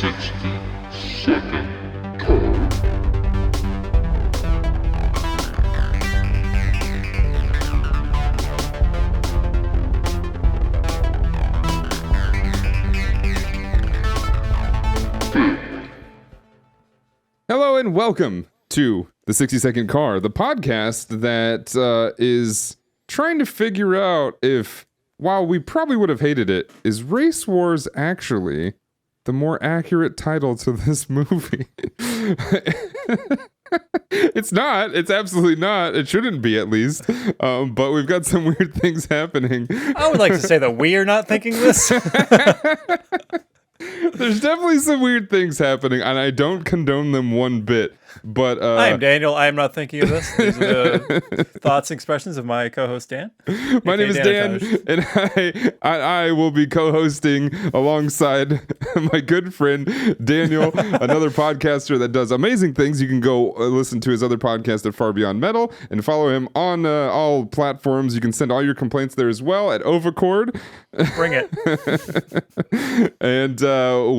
60-second card. Hello and welcome to the 60-second car, the podcast that is trying to figure out if, while we probably would have hated it, is Race Wars actually the more accurate title to this movie? It's not. It's absolutely not. It shouldn't be, at least. But we've got some weird things happening. I would like to say that we are not thinking this. There's definitely some weird things happening, and I don't condone them one bit. But I am Daniel. I am not thinking of this. These are the thoughts and expressions of my co-host Dan. My name is Dan, and I will be co-hosting alongside my good friend Daniel, another podcaster that does amazing things. You can go listen to his other podcast at Far Beyond Metal and follow him on all platforms. You can send all your complaints there as well at Overcord. Bring it. And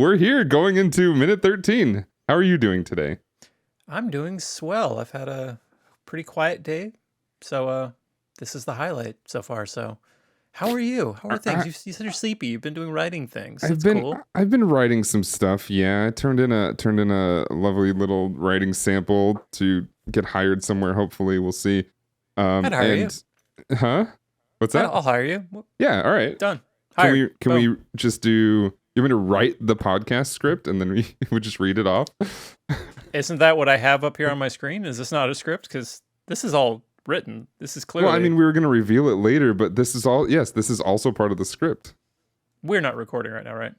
we're here going into minute 13. How are you doing today? I'm doing swell. I've had a pretty quiet day, so this is the highlight so far. So, how are you? How are things? You said you're sleepy. You've been doing writing things. That's cool. I've been writing some stuff. Yeah, I turned in a lovely little writing sample to get hired somewhere. Hopefully, we'll see. I'd hire you. Huh? What's that? I'll hire you. Yeah. All right. Done. Hired. Can we just do? You want me to write the podcast script and then we would just read it off? Isn't that what I have up here on my screen? Is this not a script? Because this is all written. This is clearly... Well, I mean, we were going to reveal it later, but this is all... Yes, this is also part of the script. We're not recording right now, right?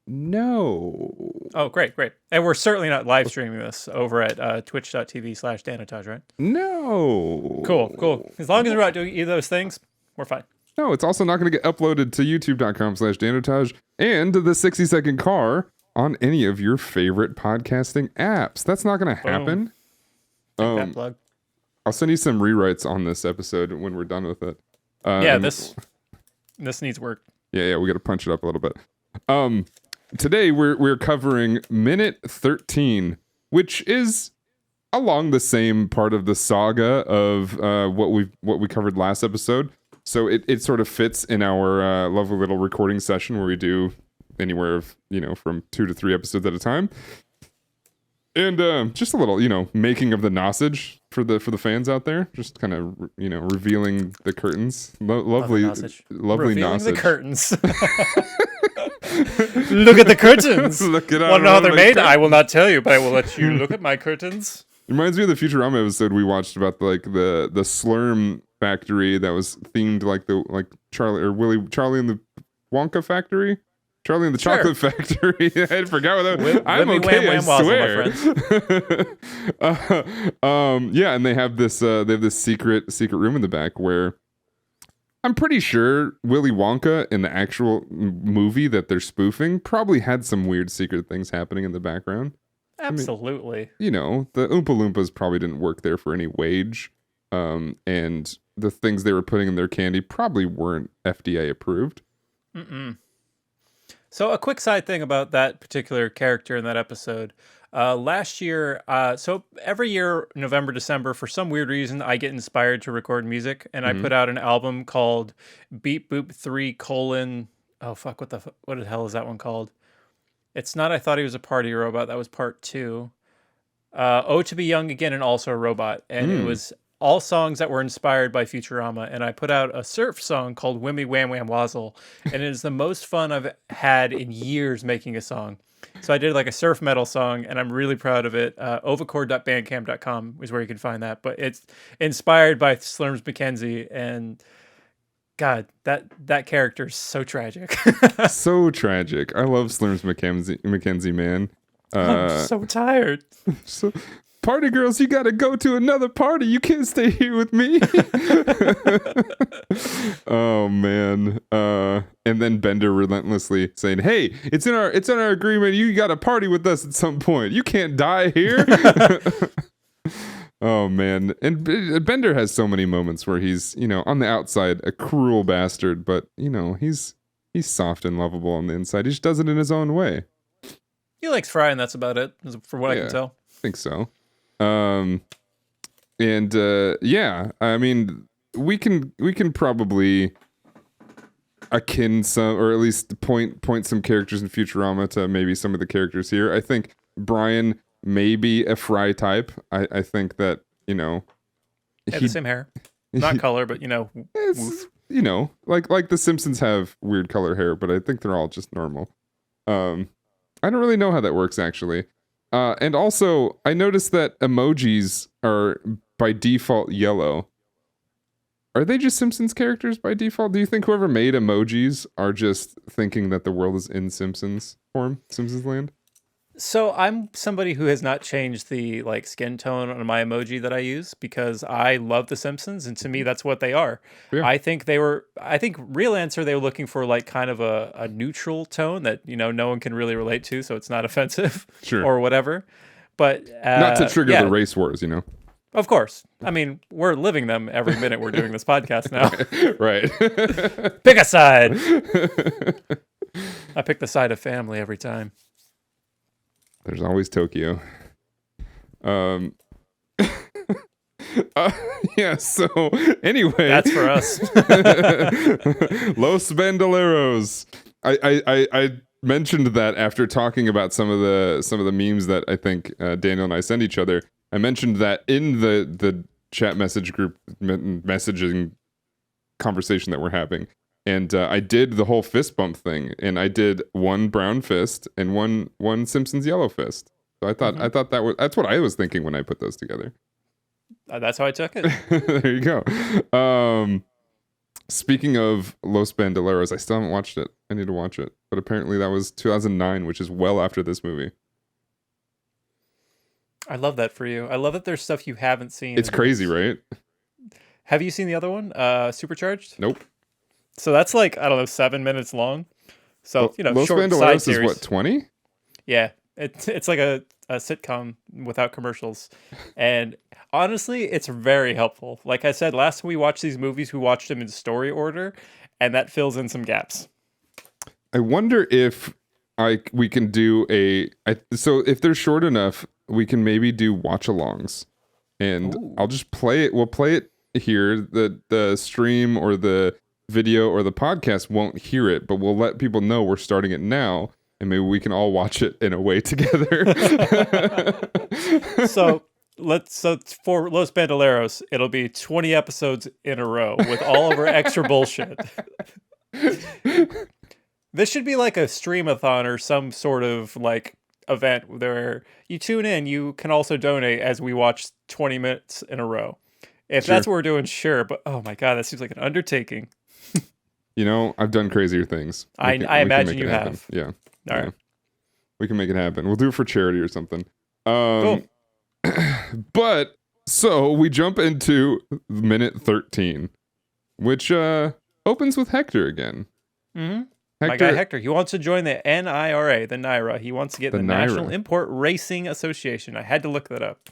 No. Oh, great. And we're certainly not live streaming this over at twitch.tv/Danotage, right? No. Cool. As long as we're not doing either of those things, we're fine. No, it's also not going to get uploaded to youtube.com/Danotage and the 60-second car on any of your favorite podcasting apps. That's not going to happen. Take that plug. I'll send you some rewrites on this episode when we're done with it. This needs work. Yeah, we got to punch it up a little bit. Today we're covering minute 13, which is along the same part of the saga of what we covered last episode. So it sort of fits in our lovely little recording session where we do anywhere of, from 2 to 3 episodes at a time. And just a little, making of the nosage for the fans out there. Just kind of, revealing the curtains. Lovely revealing nosage. The curtains. Look at the curtains. Look at Want to know how they're made? I will not tell you, but I will let you look at my curtains. It reminds me of the Futurama episode we watched about the Slurm factory that was themed like Charlie and the Wonka factory. Charlie and the Chocolate Factory. I forgot what that was. I'm okay, I swear. Yeah, and they have this secret room in the back where I'm pretty sure Willy Wonka in the actual movie that they're spoofing probably had some weird secret things happening in the background. Absolutely. I mean, the Oompa Loompas probably didn't work there for any wage. And the things they were putting in their candy probably weren't FDA approved. Mm-mm. So a quick side thing about that particular character in that episode. Last year, so every year, November, December, for some weird reason, I get inspired to record music, and I put out an album called Beep Boop 3 : oh fuck, what the hell is that one called? It's not I Thought He Was a Party Robot, that was part 2. Oh to Be Young Again and Also a Robot, and it was all songs that were inspired by Futurama, and I put out a surf song called Wimmy Wham Wham Wazzle, and it is the most fun I've had in years making a song. So I did like a surf metal song, and I'm really proud of it. Overcord.bandcamp.com is where you can find that, but it's inspired by Slurms McKenzie, and God, that character is so tragic. So tragic. I love Slurms McKenzie, man. I'm so tired. So, party girls, you gotta go to another party. You can't stay here with me. Oh man. And then Bender relentlessly saying, "Hey, it's in our agreement. You gotta party with us at some point. You can't die here." Oh man. And Bender has so many moments where he's, on the outside a cruel bastard, but he's soft and lovable on the inside. He just does it in his own way. He likes Fry, and that's about it, from what I can tell. I think so. Yeah, I mean, we can probably akin some, or at least point some characters in Futurama to maybe some of the characters here. I think Brian may be a Fry type. I think that, you know, He had the same hair, not color, but woof. You know, like the Simpsons have weird color hair, but I think they're all just normal. I don't really know how that works actually. And also, I noticed that emojis are by default yellow. Are they just Simpsons characters by default? Do you think whoever made emojis are just thinking that the world is in Simpsons form, Simpsons land? So I'm somebody who has not changed the skin tone on my emoji that I use because I love The Simpsons, and to me that's what they are. Yeah. I think real answer they were looking for kind of a neutral tone that no one can really relate to, so it's not offensive or whatever. But not to trigger the race wars, Of course. I mean, we're living them every minute we're doing this podcast now. Right. Pick a side. I pick the side of family every time. There's always Tokyo. Yeah, so anyway. That's for us. Los Bandoleros. I mentioned that after talking about some of the memes that I think Daniel and I send each other. I mentioned that in the chat message group messaging conversation that we're having. And I did the whole fist bump thing, and I did one brown fist and one Simpsons yellow fist. So I thought that's what I was thinking when I put those together. That's how I took it. There you go. Speaking of Los Bandoleros, I still haven't watched it. I need to watch it, but apparently that was 2009, which is well after this movie. I love that for you. I love that there's stuff you haven't seen. It's crazy, right? Have you seen the other one, Supercharged? Nope. So that's 7 minutes long. So Los short Bandoleros side is series. what, 20? Yeah, it's like a sitcom without commercials, and honestly, it's very helpful. Like I said, last time we watched these movies, we watched them in story order, and that fills in some gaps. I wonder if we can do so if they're short enough, we can maybe do watch-alongs, and Ooh. I'll just play it. We'll play it here. The stream or the video or the podcast won't hear it, but we'll let people know we're starting it now, and maybe we can all watch it in a way together. So for Los Bandoleros, it'll be 20 episodes in a row with all of our extra bullshit. This should be like a streamathon or some sort of event where you tune in, you can also donate as we watch 20 minutes in a row. If that's what we're doing, sure, but oh my god, that seems like an undertaking. I've done crazier things. I imagine you happen. have. Yeah. All right. We can make it happen. We'll do it for charity or something. Cool. But so we jump into minute 13, which opens with Hector again. Mm-hmm. My guy Hector, he wants to join the NIRA, the NIRA. He wants to get the National Import Racing Association. I had to look that up.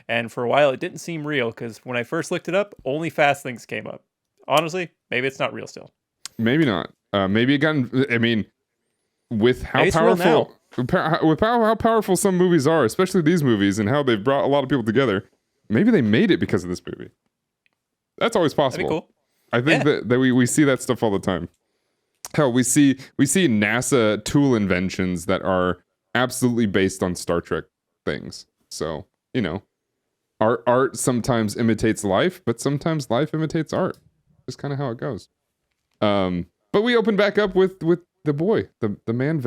And for a while, it didn't seem real because when I first looked it up, only fast things came up. Honestly, maybe it's not real still. Maybe not. Maybe it got. I mean, with how powerful, how powerful some movies are, especially these movies, and how they've brought a lot of people together. Maybe they made it because of this movie. That's always possible. That'd be cool. I think that we see that stuff all the time. Hell, we see NASA tool inventions that are absolutely based on Star Trek things. So art sometimes imitates life, but sometimes life imitates art. Just kind of how it goes. But we open back up with the boy, the man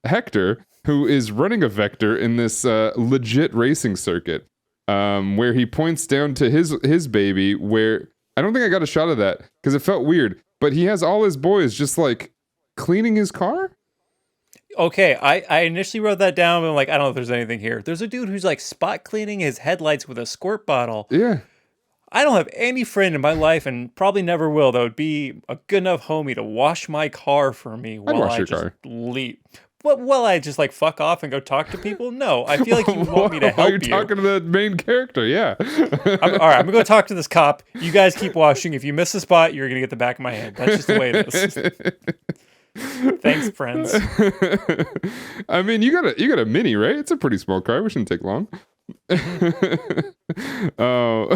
Hector, who is running a Vector in this legit racing circuit, where he points down to his baby. Where I don't think I got a shot of that because it felt weird. But he has all his boys just cleaning his car. Okay, I initially wrote that down, but I'm like, I don't know if there's anything here. There's a dude who's spot cleaning his headlights with a squirt bottle. Yeah. I don't have any friend in my life, and probably never will, that would be a good enough homie to wash my car for me while I just leave. Well, I just fuck off and go talk to people? No, I feel like you want me to help you. You're talking to the main character, yeah. All right, I'm going to go talk to this cop. You guys keep washing. If you miss a spot, you're going to get the back of my head. That's just the way it is. Thanks, friends. I mean, you got a Mini, right? It's a pretty small car. We shouldn't take long. Oh,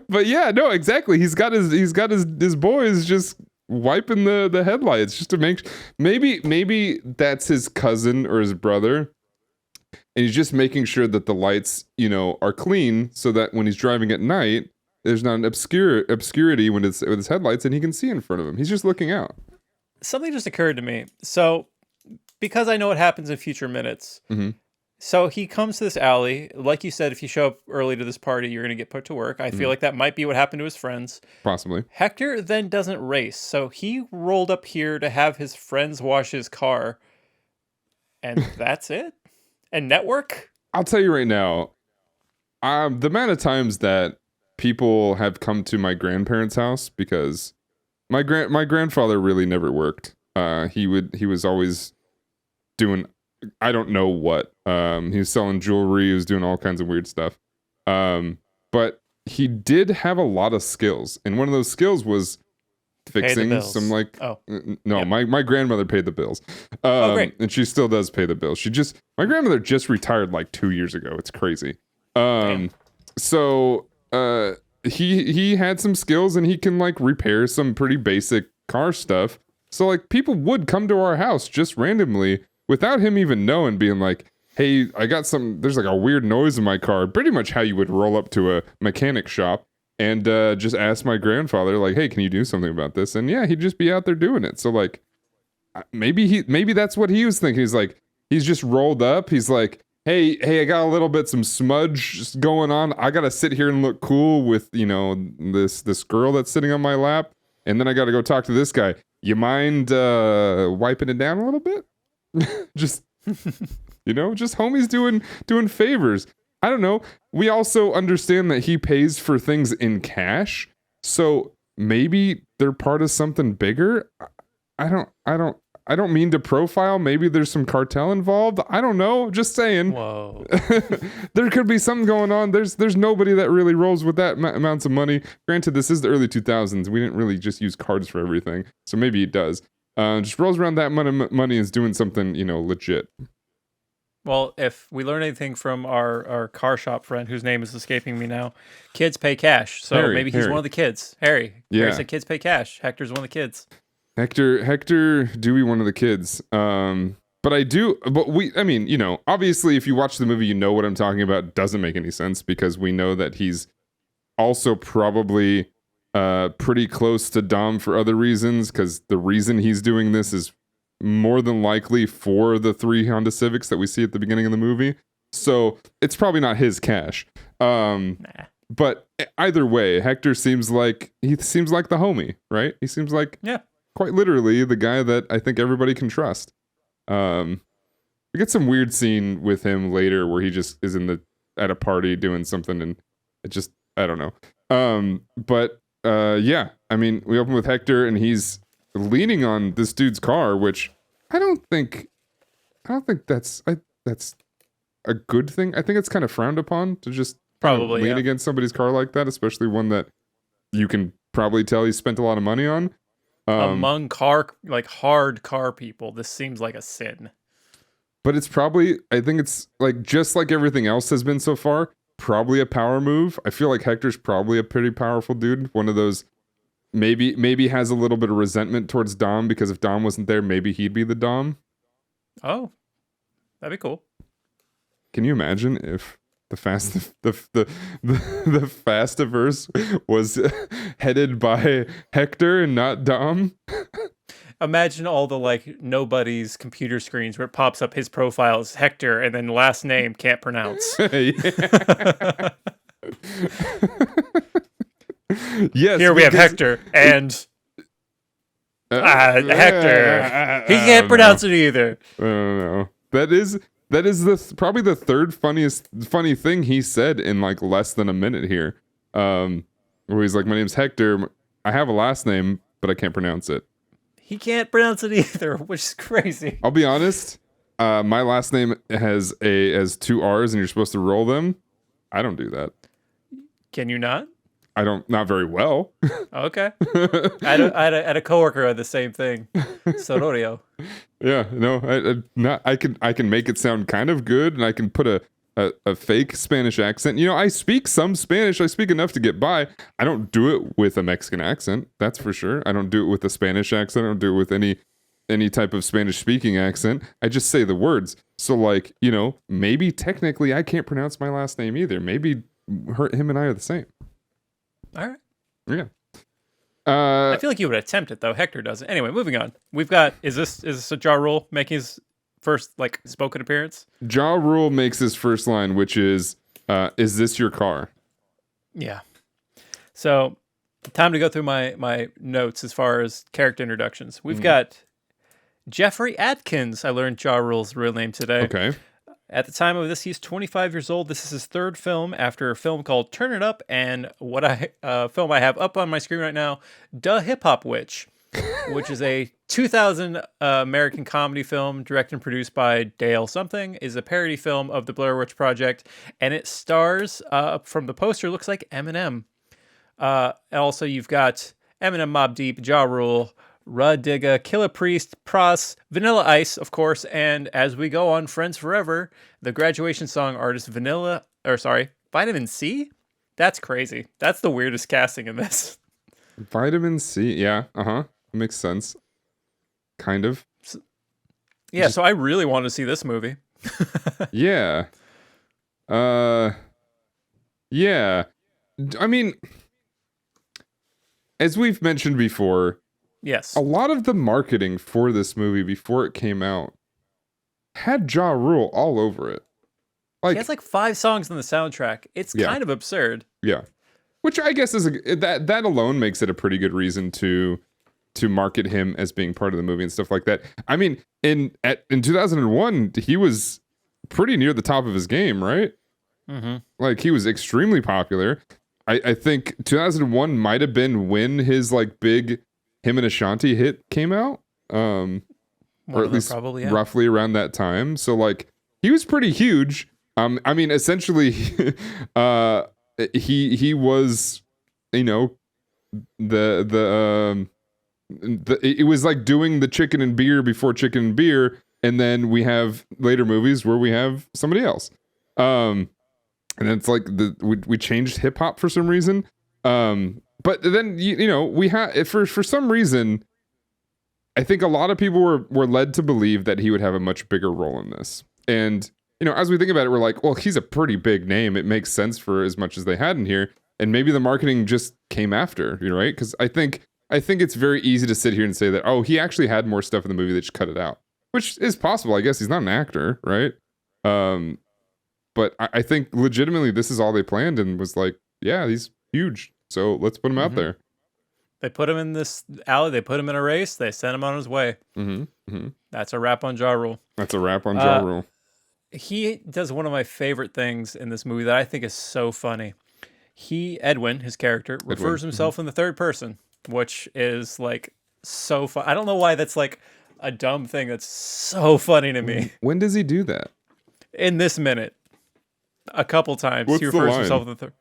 but yeah, no, exactly. He's got his boys just wiping the headlights just to make maybe that's his cousin or his brother, and he's just making sure that the lights, are clean so that when he's driving at night, there's not an obscurity when it's with his headlights and he can see in front of him. He's just looking out. Something just occurred to me. So, because I know what happens in future minutes, Mm-hmm. so he comes to this alley. Like you said, if you show up early to this party, you're going to get put to work. I feel like that might be what happened to his friends. Possibly. Hector then doesn't race, so he rolled up here to have his friends wash his car, and that's it? And network? I'll tell you right now, the amount of times that people have come to my grandparents' house, because my grandfather really never worked. He was always doing, I don't know what. He was selling jewelry. He was doing all kinds of weird stuff. But he did have a lot of skills, and one of those skills was fixing some no, yep. my grandmother paid the bills. Great. And she still does pay the bills. My grandmother just retired like 2 years ago. It's crazy. So he had some skills, and he can like repair some pretty basic car stuff. So like people would come to our house just randomly without him even knowing, being like, hey, I got there's like a weird noise in my car. Pretty much how you would roll up to a mechanic shop and just ask my grandfather, like, hey, can you do something about this? And yeah, he'd just be out there doing it. So like, maybe that's what he was thinking. He's just rolled up. He's like, hey, I got a little bit some smudge going on. I gotta sit here and look cool with this girl that's sitting on my lap, and then I gotta go talk to this guy. You mind wiping it down a little bit? Just just homies doing favors. I don't know. We also understand that he pays for things in cash, so maybe they're part of something bigger. I don't mean to profile. Maybe there's some cartel involved. I don't know. Just saying. Whoa. There could be something going on. There's nobody that really rolls with that amounts of money. Granted, this is the early 2000s. We didn't really just use cards for everything, so maybe it does. Just rolls around that money is doing something legit. Well, if we learn anything from our car shop friend, whose name is escaping me now, kids pay cash. So maybe he's one of the kids. Harry. Yeah. Harry said kids pay cash. Hector's one of the kids. Hector, Dewey, one of the kids. But obviously if you watch the movie, you know what I'm talking about. It doesn't make any sense because we know that he's also probably pretty close to Dom for other reasons, because the reason he's doing this is more than likely for the 3 Honda Civics that we see at the beginning of the movie. So it's probably not his cash. But either way, Hector seems like the homie, right? He seems like quite literally the guy that I think everybody can trust. We get some weird scene with him later where he just is at a party doing something, and it just, I don't know. I mean, we open with Hector and he's leaning on this dude's car, which I don't think that's a good thing. I think it's kind of frowned upon to just probably lean against somebody's car like that, especially one that you can probably tell he spent a lot of money on. Among hard car people, this seems like a sin. But it's probably, I think it's like, just like everything else has been so far, probably a power move. I feel like Hector's probably a pretty powerful dude. One of those, maybe has a little bit of resentment towards Dom, because if Dom wasn't there, maybe he'd be the Dom. Oh, that'd be cool. Can you imagine if the Fastiverse was headed by Hector and not Dom? Imagine all the nobody's computer screens where it pops up his profile as Hector and then last name can't pronounce. Yes. Here we have Hector and Hector. He can't pronounce it either. I don't know. That is probably the third funny thing he said in like less than a minute here. Where he's like, my name's Hector. I have a last name, but I can't pronounce it. He can't pronounce it either, which is crazy. I'll be honest. My last name has 2 R's and you're supposed to roll them. I don't do that. Can you not? I don't, not very well. Okay. I had a coworker who had the same thing. Sororio. Yeah, no, I can make it sound kind of good, and I can put a fake Spanish accent. I speak some Spanish. I speak enough to get by. I don't do it with a Mexican accent, that's for sure. I don't do it with a Spanish accent. I don't do it with any type of Spanish speaking accent. I just say the words. So like, maybe technically I can't pronounce my last name either. Maybe him and I are the same. All right. Yeah. I feel like you would attempt it though. Hector doesn't. Anyway, moving on. We've got is this a Ja Rule making his first like spoken appearance? Ja Rule makes his first line, which is this your car? Yeah. So time to go through my notes as far as character introductions. We've got Jeffrey Atkins. I learned Ja Rule's real name today. Okay. At the time of this, he's 25 years old. This is his third film after a film called Turn It Up and film I have up on my screen right now, Da Hip Hop Witch, which is a 2000 American comedy film directed and produced by Dale something, is a parody film of the Blair Witch Project, and it stars, from the poster, looks like Eminem. Also, you've got Eminem, Mobb Deep, Ja Rule, Rud Digga, Killer Priest, Pros, Vanilla Ice, of course, and as we go on, Friends Forever, the graduation song artist Vitamin C? That's crazy. That's the weirdest casting in this. Vitamin C, yeah, makes sense. Kind of. Yeah, so I really want to see this movie. Yeah. Yeah. I mean, as we've mentioned before, yes, a lot of the marketing for this movie before it came out had Ja Rule all over it. He has like 5 songs on the soundtrack. It's kind of absurd. Yeah. Which I guess is that alone makes it a pretty good reason to market him as being part of the movie and stuff like that. I mean, in 2001, he was pretty near the top of his game, right? Mm-hmm. Like he was extremely popular. I think 2001 might have been when his like big him and Ashanti hit came out, or at least probably, roughly around that time. So like he was pretty huge. I mean, essentially, he was, it was like doing the Chicken and Beer before Chicken and Beer, and then we have later movies where we have somebody else. And it's like we changed hip hop for some reason. But then we have for some reason, I think a lot of people were led to believe that he would have a much bigger role in this. And as we think about it, we're like, well, he's a pretty big name. It makes sense for as much as they had in here. And maybe the marketing just came after, right? Because I think it's very easy to sit here and say that, oh, he actually had more stuff in the movie, they just cut it out, which is possible. I guess he's not an actor, right? But I think legitimately this is all they planned and was like, yeah, he's huge, so let's put him out there. They put him in this alley. They put him in a race. They sent him on his way. That's a wrap on Ja Rule. That's a wrap on Ja Rule. He does one of my favorite things in this movie that I think is so funny. Edwin, his character, refers himself in the third person, which is like so fun. I don't know why that's like a dumb thing. That's so funny to me. When does he do that? In this minute. A couple times. What's he refers himself in the third.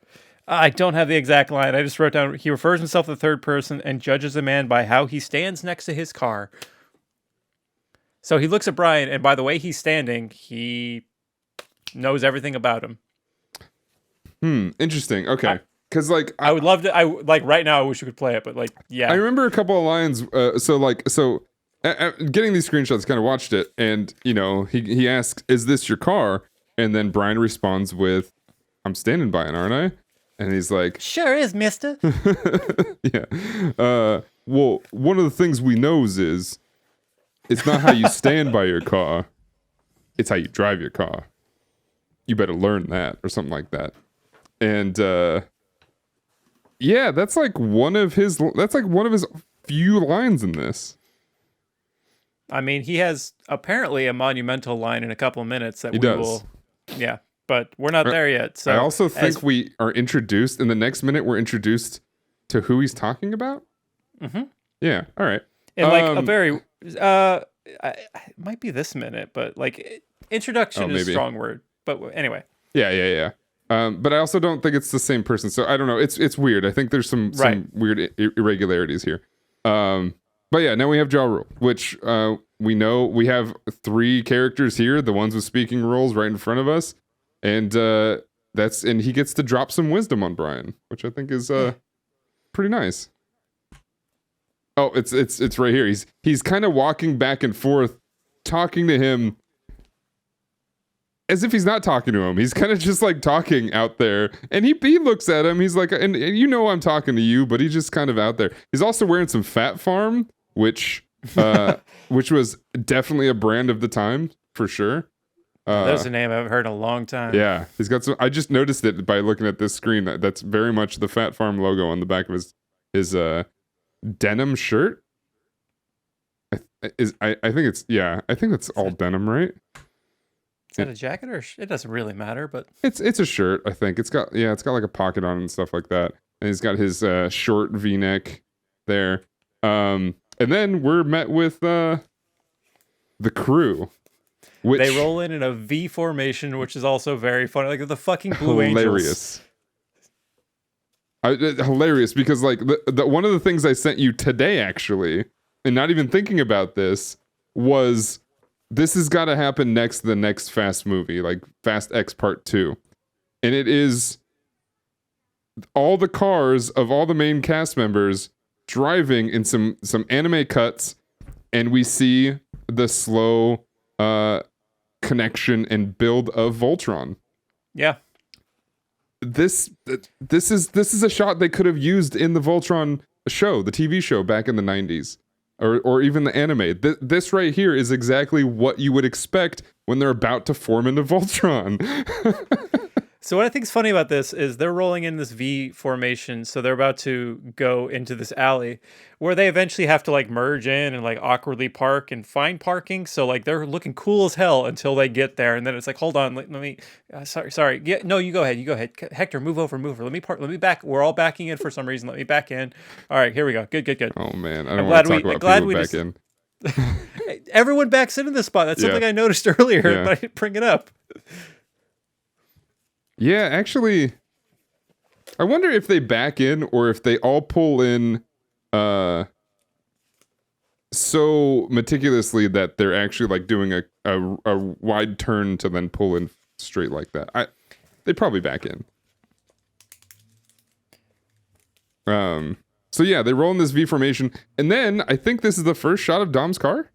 I don't have the exact line. I just wrote down, he refers himself in the third person and judges a man by how he stands next to his car. So he looks at Brian, and by the way he's standing, he knows everything about him. Interesting. Okay. Because I would love to. Right now. I wish you could play it, but yeah. I remember a couple of lines. Getting these screenshots, kind of watched it, and he asks, "Is this your car?" And then Brian responds with, "I'm standing by it, aren't I?" And he's like, "Sure is, mister." Yeah. Well, one of the things we knows is it's not how you stand by your car, it's how you drive your car. You better learn that, or something like that. And yeah, that's like one of his few lines in this. I mean, he has apparently a monumental line in a couple of minutes that will. Yeah, but we're not there yet. So I also think we are introduced in the next minute. We're introduced to who he's talking about. Mm-hmm. Yeah. All right. And like a very, it might be this minute, but like introduction is a strong word. But anyway. Yeah. But I also don't think it's the same person. So I don't know. It's weird. I think there's some weird irregularities here. But yeah, now we have Ja Rule, which we know we have 3 characters here, the ones with speaking roles right in front of us, and he gets to drop some wisdom on Brian, which I think is pretty nice. Oh, it's right here. He's kind of walking back and forth, talking to him as if he's not talking to him. He's kind of just like talking out there, and he looks at him. He's like, and you know I'm talking to you, but he's just kind of out there. He's also wearing some Fat Farm, which was definitely a brand of the time for sure. That's a name I've heard in a long time. Yeah, he's got some. I just noticed it by looking at this screen. That's very much the Fat Farm logo on the back of his denim shirt. I think it's all denim, right? Is that a jacket or it doesn't really matter, but it's a shirt. I think it's got like a pocket on it and stuff like that. And he's got his short V-neck there. And then we're met with the crew. Which, they roll in a V formation, which is also very funny. Like the fucking Blue hilarious. Angels. Hilarious because like the one of the things I sent you today actually, and not even thinking about this, was this has got to happen next to the next Fast movie, like Fast X Part 2. And it is all the cars of all the main cast members driving in some anime cuts, and we see the slow connection and build of Voltron. Yeah. This is a shot they could have used in the Voltron show, the TV show back in the 90s. Or even the anime. This right here is exactly what you would expect when they're about to form into Voltron. So what I think is funny about this is they're rolling in this V formation, so they're about to go into this alley where they eventually have to like merge in and like awkwardly park and find parking. So like they're looking cool as hell until they get there, and then it's like, hold on, let me. Sorry. Yeah, no, you go ahead. Hector, move over. Let me park. Let me back. We're all backing in for some reason. Let me back in. All right, here we go. Good. Oh man, I don't want to talk about people back in. Everyone backs into this spot. That's something I noticed earlier, but I didn't bring it up. Yeah, actually, I wonder if they back in or if they all pull in so meticulously that they're actually like doing a wide turn to then pull in straight like that. They probably back in. So yeah, they roll in this V formation, and then I think this is the first shot of Dom's car.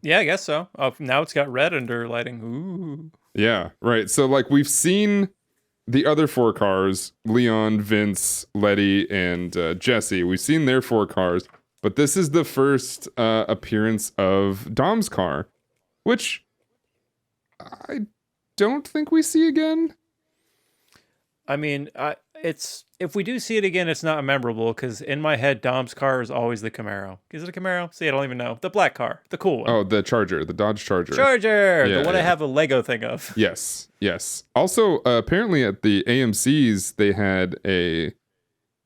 Yeah, I guess so. Oh, now it's got red under lighting. Ooh. Yeah, right. So like we've seen the other 4 cars, Leon, Vince, Letty, and Jesse. We've seen their 4 cars, but this is the first appearance of Dom's car, which I don't think we see again. I mean, if we do see it again, it's not memorable because in my head, Dom's car is always the Camaro. Is it a Camaro? See, I don't even know. The black car, the cool one. Oh, the Charger, the Dodge Charger. The one I have a Lego thing of. Yes. Also, apparently at the AMC's, they had a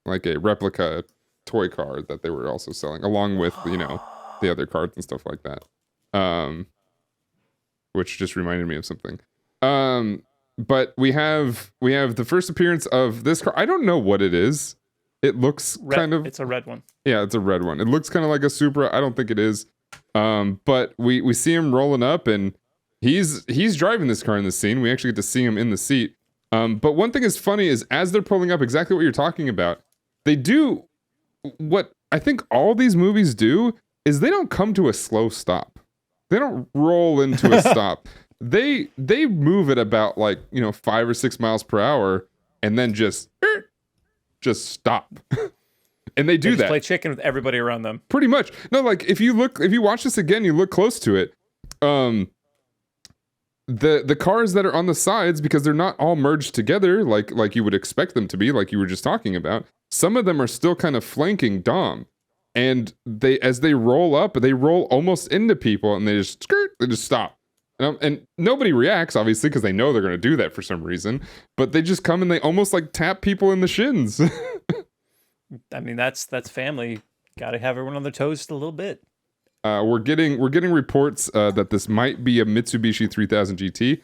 replica toy car that they were also selling, along with the other cards and stuff like that. Which just reminded me of something. But we have the first appearance of this car. I don't know what it is. It looks kind of... It's a red one. Yeah, it's a red one. It looks kind of like a Supra. I don't think it is. But we see him rolling up, and he's driving this car in the scene. We actually get to see him in the seat. But one thing is funny is as they're pulling up, exactly what you're talking about, they do what I think all these movies do is they don't come to a slow stop. They don't roll into a stop. They move at about 5 or 6 miles per hour and then just stop. And they that. Play chicken with everybody around them. Pretty much. No, like if you watch this again, you look close to it. The cars that are on the sides, because they're not all merged together like you would expect them to be, like you were just talking about. Some of them are still kind of flanking Dom. And as they roll up, they roll almost into people and they just stop. And nobody reacts, obviously, because they know they're going to do that for some reason. But they just come and they almost tap people in the shins. I mean, that's family. Got to have everyone on their toes just a little bit. We're getting reports that this might be a Mitsubishi 3000 GT.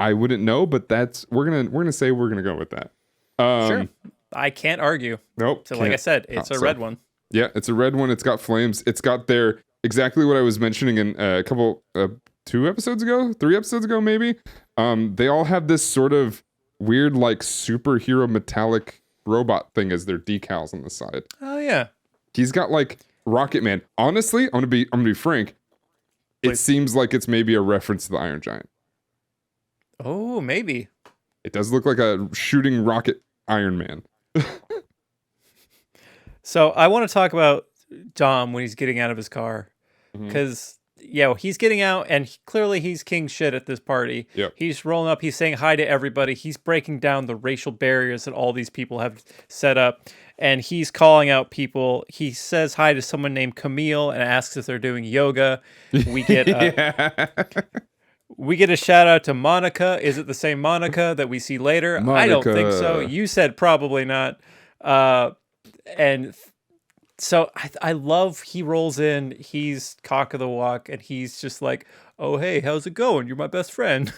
I wouldn't know, but we're gonna say we're gonna go with that. Sure. I can't argue. Nope. So like I said, it's a red one. Yeah, it's a red one. It's got flames. It's got their exactly what I was mentioning in a couple 3 episodes ago maybe. They all have this sort of weird like superhero metallic robot thing as their decals on the side. Oh yeah. He's got like Rocket Man. Honestly, I'm gonna be frank. It seems like it's maybe a reference to the Iron Giant. Oh, maybe. It does look like a shooting rocket Iron Man. So I want to talk about Dom when he's getting out of his car. Because, he's getting out and clearly he's king shit at this party. Yep. He's rolling up. He's saying hi to everybody. He's breaking down the racial barriers that all these people have set up. And he's calling out people. He says hi to someone named Camille and asks if they're doing yoga. We get we get a shout out to Monica. Is it the same Monica that we see later? Monica. I don't think so. You said probably not. And so I love he rolls in. He's cock of the walk, and he's just like, "Oh hey, how's it going? You're my best friend."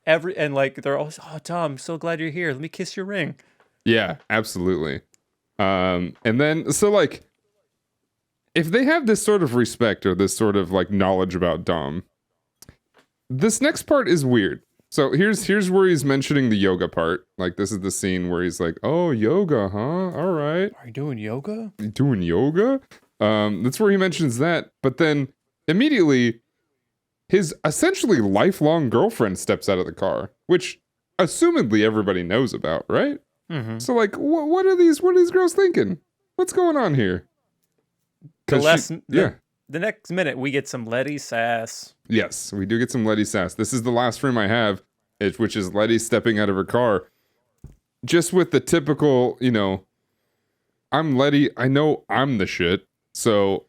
And like they're always, "Oh Tom, I'm so glad you're here. Let me kiss your ring." Yeah, absolutely. And then so like if they have this sort of respect or this sort of like knowledge about Dom, this next part is weird. So here's where he's mentioning the yoga part. Like this is the scene where he's like, "Oh, yoga, huh? All right. Are you doing yoga? You doing yoga?" That's where he mentions that. But then immediately his essentially lifelong girlfriend steps out of the car, which assumedly everybody knows about, right? Mm-hmm. So like, what are these girls thinking? What's going on here? The next minute we get some Letty sass. Yes, we do get some Letty sass. This is the last frame I have, which is Letty stepping out of her car. Just with the typical, I'm Letty. I know I'm the shit. So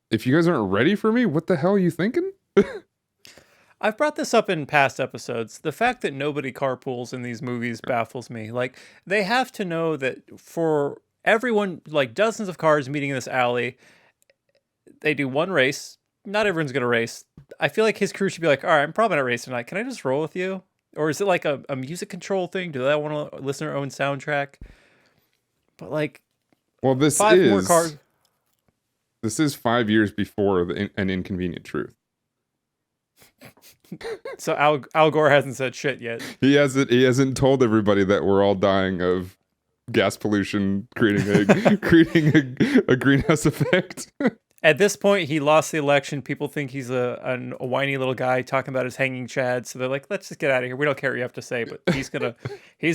if you guys aren't ready for me, what the hell are you thinking? I've brought this up in past episodes. The fact that nobody carpools in these movies baffles me. Like, they have to know that for everyone, like dozens of cars meeting in this alley, they do one race. Not everyone's going to race. I feel like his crew should be like, all right, I'm probably not racing tonight. Can I just roll with you? Or is it like a music control thing? Do they want to listen to their own soundtrack? But like, well, this more cars. This is 5 years before An Inconvenient Truth. So Al Gore hasn't said shit yet. He hasn't told everybody that we're all dying of gas pollution, creating a greenhouse effect. At this point, he lost the election. People think he's a whiny little guy talking about his hanging chad. So they're like, let's just get out of here. We don't care what you have to say, but he's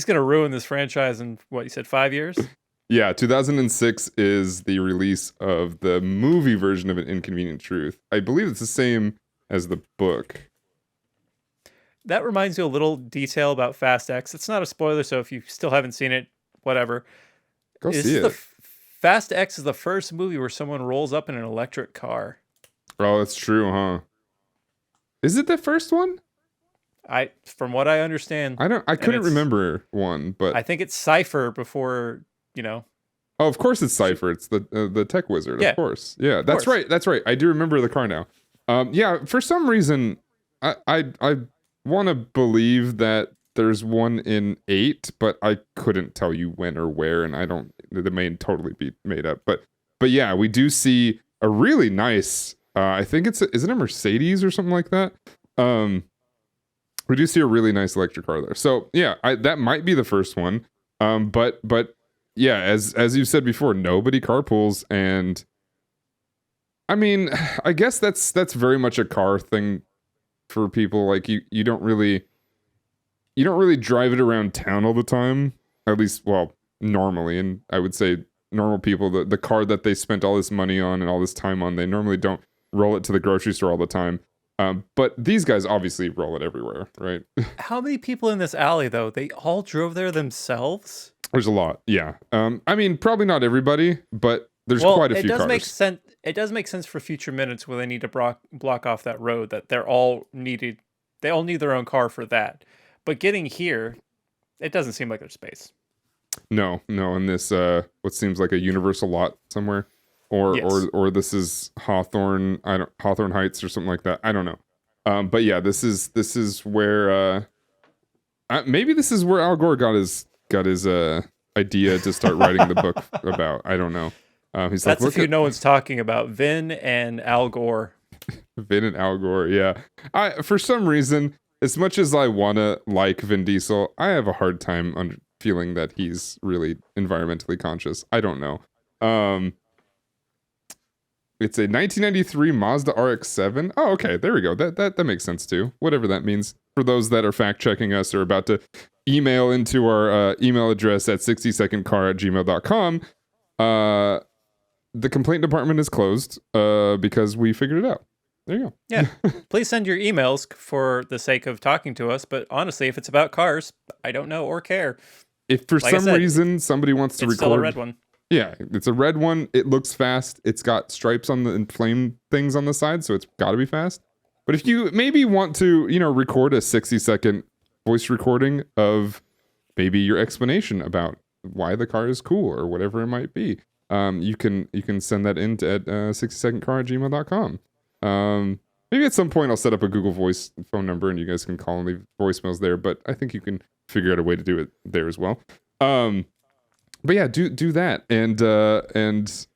gonna ruin this franchise in what you said, 5 years. Yeah, 2006 is the release of the movie version of An Inconvenient Truth. I believe it's the same as the book. That reminds me of a little detail about Fast X. It's not a spoiler, so if you still haven't seen it, whatever. Go see it. Fast X is the first movie where someone rolls up in an electric car. Oh, that's true, huh? Is it the first one? From what I understand, I couldn't remember one, but I think it's Cypher before, Oh, of course it's Cypher. It's the tech wizard, yeah. Of course. Yeah, that's right. That's right. I do remember the car now. Yeah, for some reason, I want to believe that there's one in 8, but I couldn't tell you when or where, and they may totally be made up. But yeah, we do see a really nice, I think is it a Mercedes or something like that? We do see a really nice electric car there. So yeah, that might be the first one. But yeah, as you said before, nobody carpools, and I mean, I guess that's very much a car thing for people. Like you don't really drive it around town all the time, at least, well, normally. And I would say normal people, the car that they spent all this money on and all this time on, they normally don't roll it to the grocery store all the time. But these guys obviously roll it everywhere, right? How many people in this alley, though? They all drove there themselves? There's a lot, yeah. I mean, probably not everybody, but there's quite a few cars. It does make sense for future minutes where they need to block off that road, that they all need their own car for that. But getting here, it doesn't seem like there's space. No, in this what seems like a universal lot somewhere, or this is Hawthorne Heights or something like that. I don't know. But yeah, this is where maybe this is where Al Gore got his idea to start writing the book about. I don't know. He's That's like, a few no one's talking about. Vin and Al Gore. Vin and Al Gore, yeah. For some reason, as much as I want to like Vin Diesel, I have a hard time feeling that he's really environmentally conscious. I don't know. It's a 1993 Mazda RX-7. Oh, okay, there we go. That makes sense too. Whatever that means. For those that are fact-checking us or about to email into our email address at 60secondcar@gmail.com, the complaint department is closed because we figured it out. There you go. Yeah. Please send your emails for the sake of talking to us. But honestly, if it's about cars, I don't know or care. If for some reason somebody wants to record... It's still a red one. Yeah, it's a red one. It looks fast. It's got stripes on the and flame things on the side, so it's got to be fast. But if you maybe want to, record a 60-second voice recording of maybe your explanation about why the car is cool or whatever it might be, you can send that in at 60secondcar@gmail.com. Maybe at some point I'll set up a Google Voice phone number and you guys can call and leave voicemails there. But I think you can figure out a way to do it there as well. But yeah, do that, and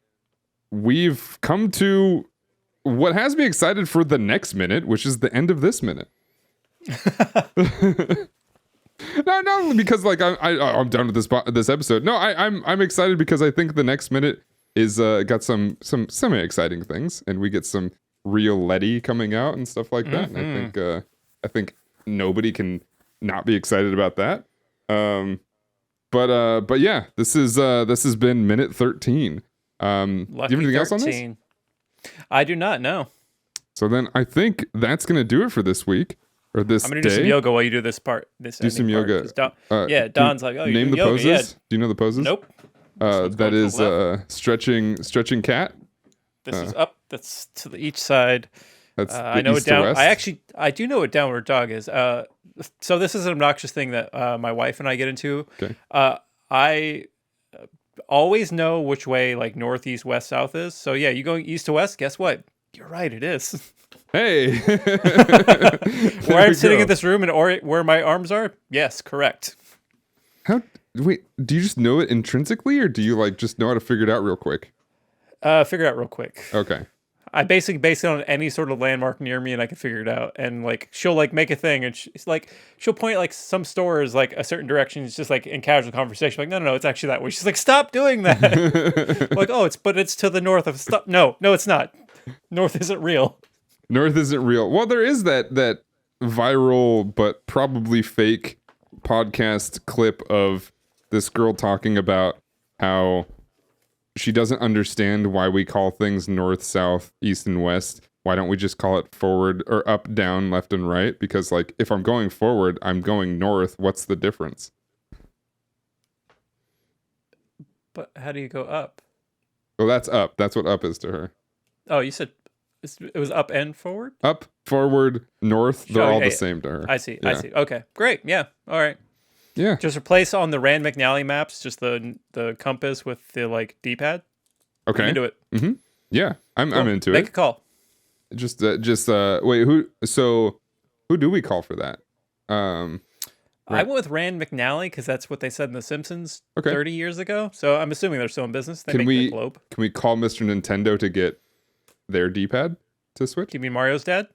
we've come to what has me excited for the next minute, which is the end of this minute. Not only because like I'm done with this episode. No, I'm excited because I think the next minute is got some semi exciting things, and we get some real Letty coming out and stuff like that. And I think nobody can not be excited about that. But yeah, this has been minute 13. Do you have anything else on this? I do not know. So then I think that's gonna do it for this week or this I'm gonna day. do some yoga while you do this part. Do some yoga. Don's like, oh, you name do the yoga. poses. Yeah. Do you know the poses? Nope. That is stretching cat. This is up. That's to each side. That's I know east it to down. west. I do know what downward dog is. So this is an obnoxious thing that my wife and I get into. Okay. I always know which way like north, east, west, south is. So yeah, you going east to west. Guess what? You're right. It is. Hey. Where I'm sitting in this room and where my arms are. Yes, correct. Wait, do you just know it intrinsically, or do you like just know how to figure it out real quick? Figure it out real quick. Okay. I basically base it on any sort of landmark near me, and I can figure it out. And like she'll like make a thing, and she'll point like some stores like a certain direction. It's just like in casual conversation, like no, it's actually that way. She's like, stop doing that. Like, oh, it's to the north of stop. No, it's not. North isn't real. North isn't real. Well, there is that viral but probably fake podcast clip of this girl talking about how she doesn't understand why we call things north, south, east, and west. Why don't we just call it forward or up, down, left, and right? Because like if I'm going forward, I'm going north. What's the difference? But how do you go up? Well, that's up. That's what up is to her. Oh, you said it was up and forward? Up, forward, north. They're all the same to her. I see. Yeah. I see. Okay, great. Yeah. All right. Yeah. Just replace on the Rand McNally maps just the compass with the like D-pad. Okay. I'm into it. Mm-hmm. Yeah, I'm into Make it. a call. Just wait. Who do we call for that? I went with Rand McNally because that's what they said in The Simpsons 30 years ago. So I'm assuming they're still in business. They make the globe. Can we call Mr. Nintendo to get their D-pad to switch? You mean Mario's dad?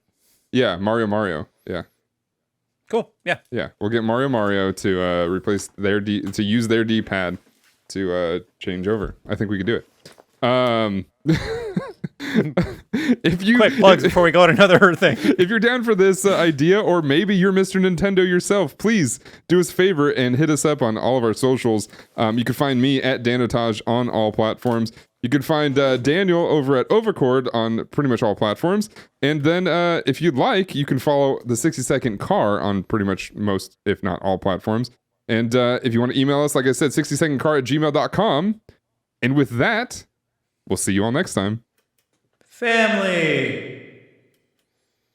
Yeah, Mario. Yeah. Cool. Yeah. Yeah, we'll get Mario to replace to use their D-pad to change over. I think we could do it. If you quick plugs before we go on another thing. If you're down for this idea, or maybe you're Mr. Nintendo yourself, please do us a favor and hit us up on all of our socials. You can find me at Danotage on all platforms. You can find Daniel over at Overcord on pretty much all platforms. And then if you'd like, you can follow the 60-second car on pretty much most, if not all platforms. And if you want to email us, like I said, 60secondcar@gmail.com. And with that, we'll see you all next time. Family.